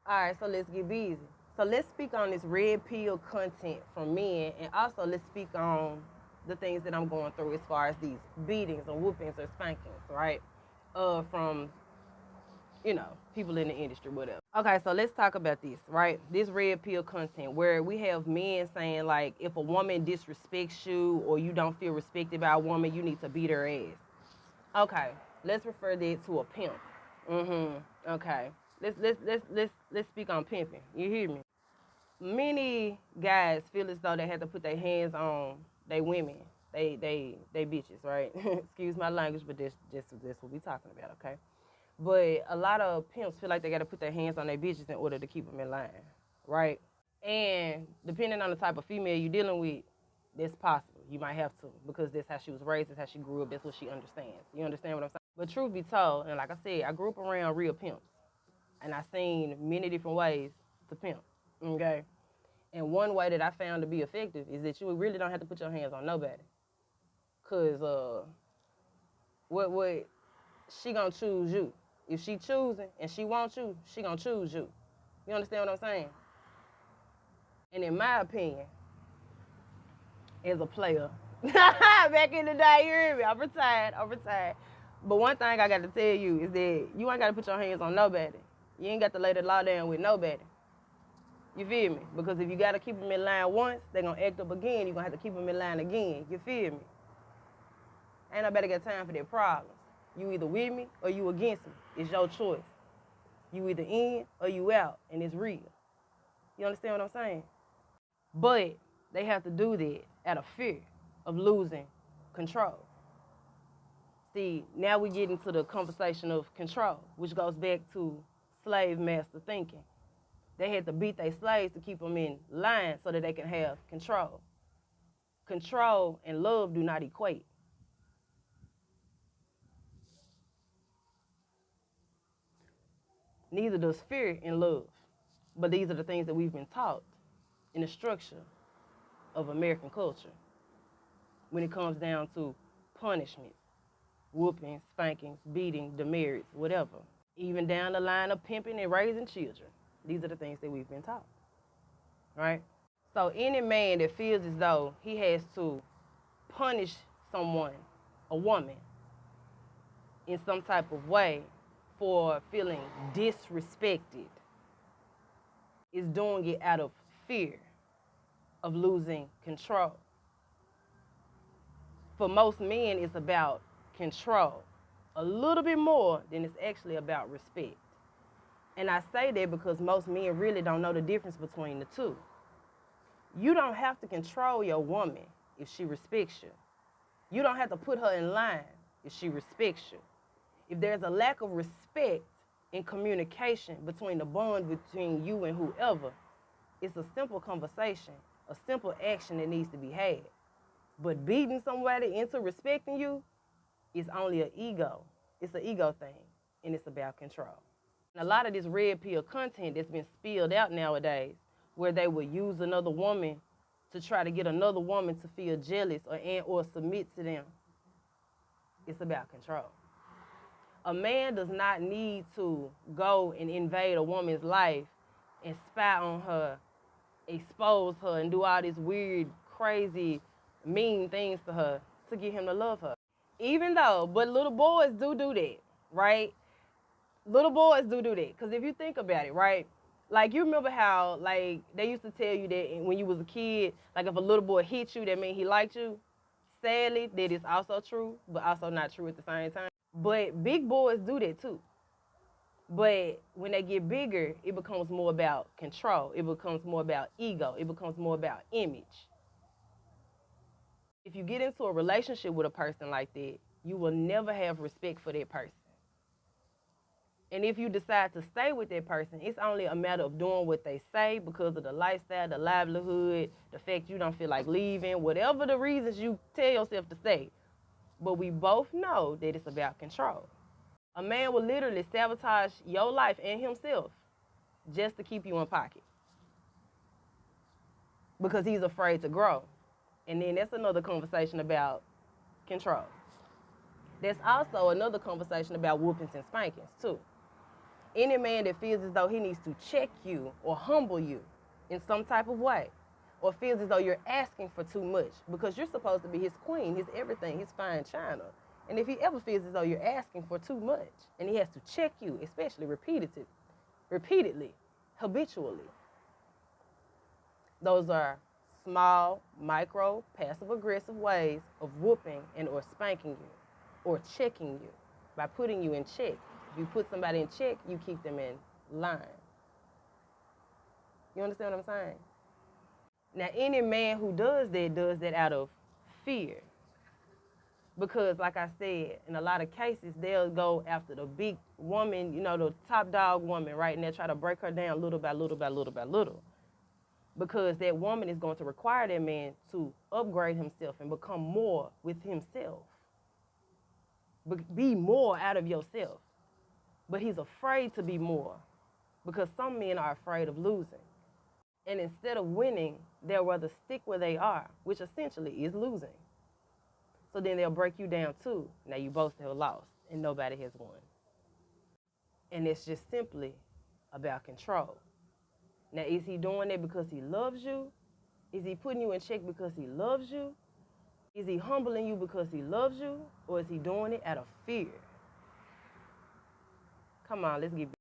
All right, so let's get busy. So let's speak on this red pill content from men, and also let's speak on the things that I'm going through as far as these beatings or whoopings or spankings, right? From people in the industry, whatever. Okay, so let's talk about this, right? This red pill content where we have men saying like, if a woman disrespects you or you don't feel respected by a woman, you need to beat her ass. Okay, let's refer that to a pimp. Okay. Let's speak on pimping. You hear me? Many guys feel as though they have to put their hands on they women, they bitches, right? Excuse my language, but that's what we talking about, okay? But a lot of pimps feel like they got to put their hands on their bitches in order to keep them in line, right? And depending on the type of female you're dealing with, that's possible. You might have to because that's how she was raised, that's how she grew up, that's what she understands. You understand what I'm saying? But truth be told, and like I said, I grew up around real pimps, and I seen many different ways to pimp. Okay, and one way that I found to be effective is that you really don't have to put your hands on nobody, cause what she gonna choose you. If she choosing and she wants you, she gonna choose you. You understand what I'm saying? And in my opinion, as a player, back in the day, you hear me? I'm retired. But one thing I got to tell you is that you ain't got to put your hands on nobody. You ain't got to lay the law down with nobody. You feel me? Because if you got to keep them in line once, they going to act up again. You're going to have to keep them in line again. You feel me? Ain't nobody got time for their problems. You either with me or you against me. It's your choice. You either in or you out, and it's real. You understand what I'm saying? But they have to do that out of fear of losing control. See, now we get into the conversation of control, which goes back to slave master thinking. They had to beat their slaves to keep them in line so that they can have control. Control and love do not equate. Neither does fear and love. But these are the things that we've been taught in the structure of American culture when it comes down to punishment, whooping, spankings, beating, demerits, whatever. Even down the line of pimping and raising children. These are the things that we've been taught, right? So any man that feels as though he has to punish someone, a woman, in some type of way for feeling disrespected is doing it out of fear of losing control. For most men, it's about control a little bit more than it's actually about respect. And I say that because most men really don't know the difference between the two. You don't have to control your woman if she respects you. You don't have to put her in line if she respects you. If there's a lack of respect in communication between the bond between you and whoever, it's a simple conversation, a simple action that needs to be had. But beating somebody into respecting you is only an ego. It's an ego thing, and it's about control. And a lot of this red pill content that's been spilled out nowadays, where they will use another woman to try to get another woman to feel jealous or submit to them, it's about control. A man does not need to go and invade a woman's life and spy on her, expose her, and do all these weird, crazy, mean things to her to get him to love her. Even though, but little boys do that, right? Little boys do that. Because if you think about it, right? Like, you remember how, like, they used to tell you that when you was a kid, like, if a little boy hit you, that means he liked you. Sadly, that is also true, but also not true at the same time. But big boys do that too. But when they get bigger, it becomes more about control. It becomes more about ego. It becomes more about image. If you get into a relationship with a person like that, you will never have respect for that person. And if you decide to stay with that person, it's only a matter of doing what they say because of the lifestyle, the livelihood, the fact you don't feel like leaving, whatever the reasons you tell yourself to stay. But we both know that it's about control. A man will literally sabotage your life and himself just to keep you in pocket because he's afraid to grow. And then that's another conversation about control. There's also another conversation about whoopings and spankings too. Any man that feels as though he needs to check you or humble you in some type of way, or feels as though you're asking for too much, because you're supposed to be his queen, his everything, his fine china. And if he ever feels as though you're asking for too much and he has to check you, especially repeatedly, habitually, those are small, micro, passive-aggressive ways of whooping and or spanking you or checking you by putting you in check. If you put somebody in check, you keep them in line. You understand what I'm saying? Now, any man who does that out of fear. Because, like I said, in a lot of cases, they'll go after the big woman, you know, the top dog woman, right? And they'll try to break her down little by little by little by little. Because that woman is going to require that man to upgrade himself and become more with himself. Be more out of yourself. But he's afraid to be more because some men are afraid of losing. And instead of winning, they'll rather stick where they are, which essentially is losing. So then they'll break you down too. Now you both have lost and nobody has won. And it's just simply about control. Now, is he doing it because he loves you? Is he putting you in check because he loves you? Is he humbling you because he loves you? Or is he doing it out of fear? Come on, let's get